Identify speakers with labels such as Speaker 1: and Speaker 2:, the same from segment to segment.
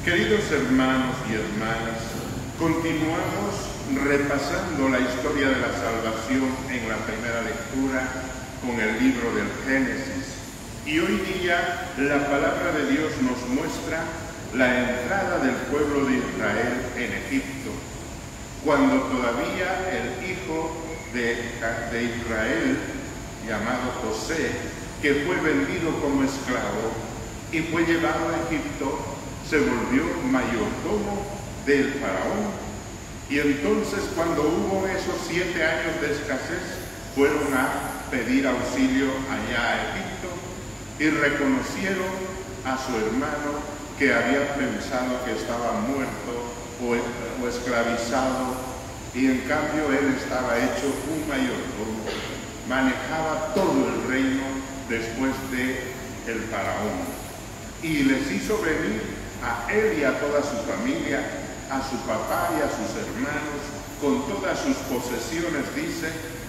Speaker 1: Queridos hermanos y hermanas, continuamos repasando la historia de la salvación en la primera lectura con el libro del Génesis. Y hoy día la palabra de Dios nos muestra la entrada del pueblo de Israel en Egipto, cuando todavía el hijo de Israel, llamado José, que fue vendido como esclavo y fue llevado a Egipto, se volvió mayordomo del faraón. Y entonces, cuando hubo esos 7 años de escasez, fueron a pedir auxilio allá a Egipto y reconocieron a su hermano que había pensado que estaba muerto o esclavizado, y en cambio él estaba hecho un mayordomo, manejaba todo el reino después de el faraón, y les hizo venir a él y a toda su familia, a su papá y a sus hermanos, con todas sus posesiones, dice,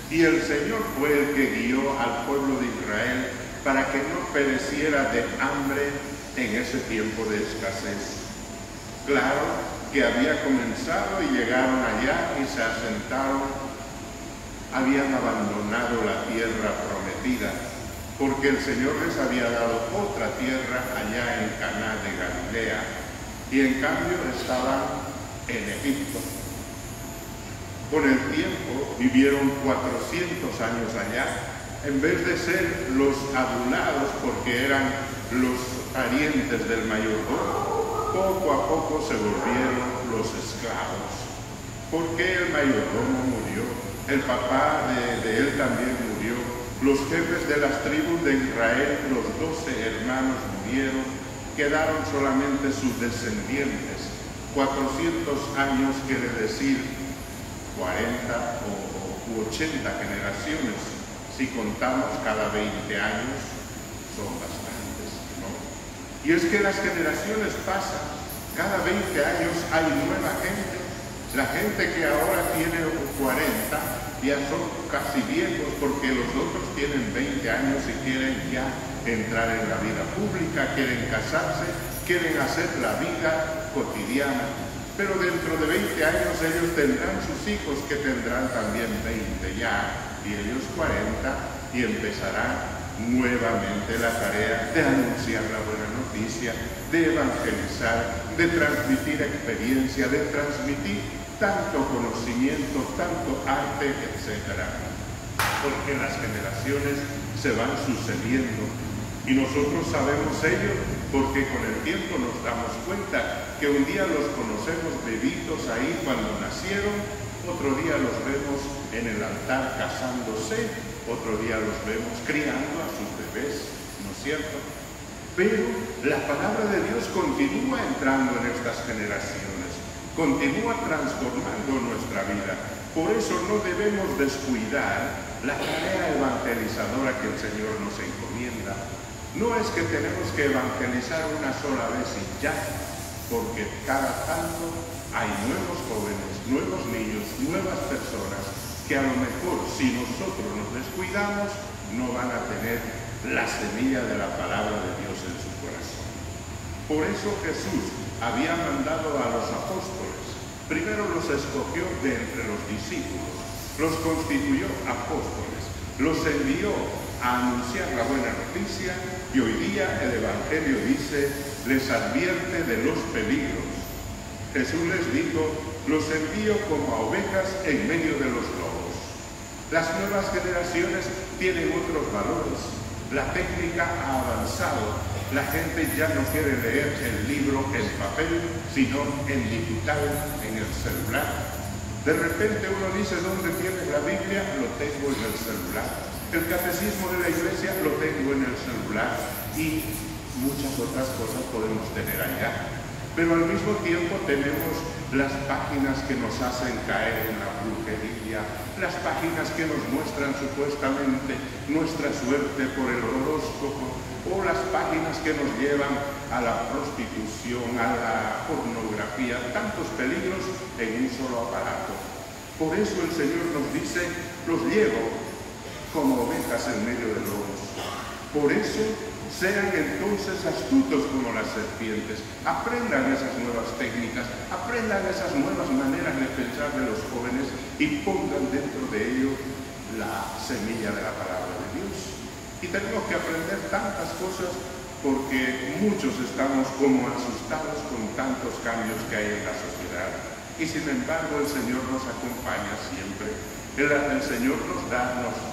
Speaker 1: y el Señor fue el que guió al pueblo de Israel para que no pereciera de hambre en ese tiempo de escasez. Claro que había comenzado y llegaron allá y se asentaron, habían abandonado la tierra prometida, porque el Señor les había dado otra tierra allá en Caná de Galilea, y en cambio estaban en Egipto. Con el tiempo vivieron 400 años allá, en vez de ser los adulados porque eran los parientes del mayordomo, poco a poco se volvieron los esclavos. Porque el mayordomo murió, el papá de él también murió, los jefes de las tribus de Israel, los 12 hermanos murieron, quedaron solamente sus descendientes. 400 años quiere decir 40 u 80 generaciones. Si contamos cada 20 años, son bastantes, ¿no? Y es que las generaciones pasan, cada 20 años hay nueva gente. La gente que ahora tiene 40 ya son casi viejos, porque los otros tienen 20 años y quieren ya entrar en la vida pública, quieren casarse, quieren hacer la vida cotidiana. Pero dentro de 20 años ellos tendrán sus hijos, que tendrán también 20 ya, y ellos 40, y empezarán nuevamente la tarea de anunciar la buena noticia, de evangelizar, de transmitir experiencia, de transmitir tanto conocimiento, tanto arte, etc. Porque las generaciones se van sucediendo, y nosotros sabemos ello porque con el tiempo nos damos cuenta que un día los conocemos bebitos ahí cuando nacieron, otro día los vemos en el altar casándose, otro día los vemos criando a sus bebés, ¿no es cierto? Pero la palabra de Dios continúa entrando en estas generaciones, continúa transformando nuestra vida. Por eso no debemos descuidar la tarea evangelizadora que el Señor nos encomienda. No es que tenemos que evangelizar una sola vez y ya, porque cada tanto hay nuevos jóvenes, nuevos niños, nuevas personas que a lo mejor, si nosotros nos descuidamos, no van a tener la semilla de la palabra de Dios en su corazón. Por eso Jesús había mandado a los apóstoles. Primero los escogió de entre los discípulos, los constituyó apóstoles, los envió a anunciar la buena noticia, y hoy día el Evangelio dice, les advierte de los peligros. Jesús les dijo, los envío como a ovejas en medio de los lobos. Las nuevas generaciones tienen otros valores. La técnica ha avanzado. La gente ya no quiere leer el libro en papel, sino en digital, en el celular. De repente uno dice, ¿dónde tienes la Biblia? Lo tengo en el celular. El catecismo de la iglesia lo tengo en el celular, y muchas otras cosas podemos tener allá. Pero al mismo tiempo tenemos las páginas que nos hacen caer en la brujería, las páginas que nos muestran supuestamente nuestra suerte por el horóscopo, o las páginas que nos llevan a la prostitución, a la pornografía, tantos peligros en un solo aparato. Por eso el Señor nos dice, los llevo como ovejas en medio de lobos. Por eso sean entonces astutos como las serpientes, aprendan esas nuevas técnicas, aprendan esas nuevas maneras de pensar de los jóvenes y pongan dentro de ello la semilla de la palabra de Dios. Y tenemos que aprender tantas cosas porque muchos estamos como asustados con tantos cambios que hay en la sociedad. Y sin embargo el Señor nos acompaña siempre. El Señor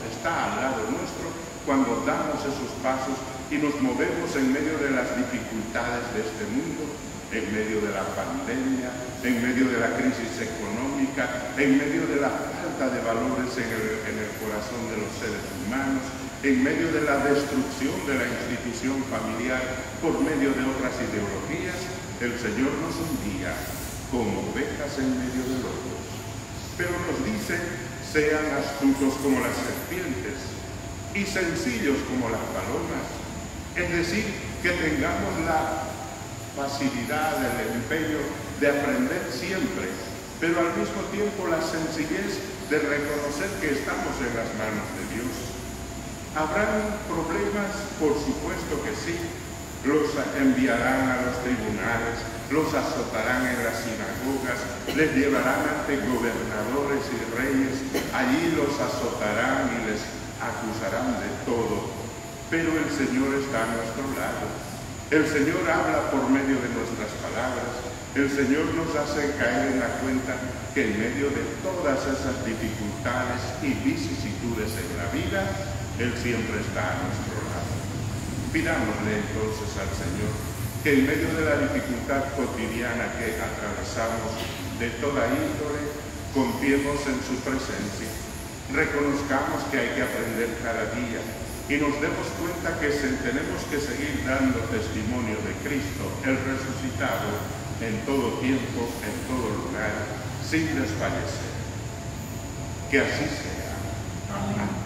Speaker 1: está al lado nuestro cuando damos esos pasos y nos movemos en medio de las dificultades de este mundo, en medio de la pandemia, en medio de la crisis económica, en medio de la falta de valores en el corazón de los seres humanos, en medio de la destrucción de la institución familiar por medio de otras ideologías. El Señor nos envía como ovejas en medio de lobos, pero nos dice: sean astutos como las serpientes y sencillos como las palomas. Es decir, que tengamos la facilidad, el empeño de aprender siempre, pero al mismo tiempo la sencillez de reconocer que estamos en las manos de Dios. ¿Habrán problemas? Por supuesto que sí. Los enviarán a los tribunales, los azotarán en las sinagogas, les llevarán ante gobernadores y reyes, allí los azotarán y les acusarán de todo. Pero el Señor está a nuestro lado. El Señor habla por medio de nuestras palabras. El Señor nos hace caer en la cuenta que en medio de todas esas dificultades y vicisitudes en la vida, Él siempre está a nuestro lado. Pidámosle entonces al Señor que en medio de la dificultad cotidiana que atravesamos de toda índole, confiemos en su presencia, reconozcamos que hay que aprender cada día y nos demos cuenta que tenemos que seguir dando testimonio de Cristo, el resucitado, en todo tiempo, en todo lugar, sin desfallecer. Que así sea. Amén.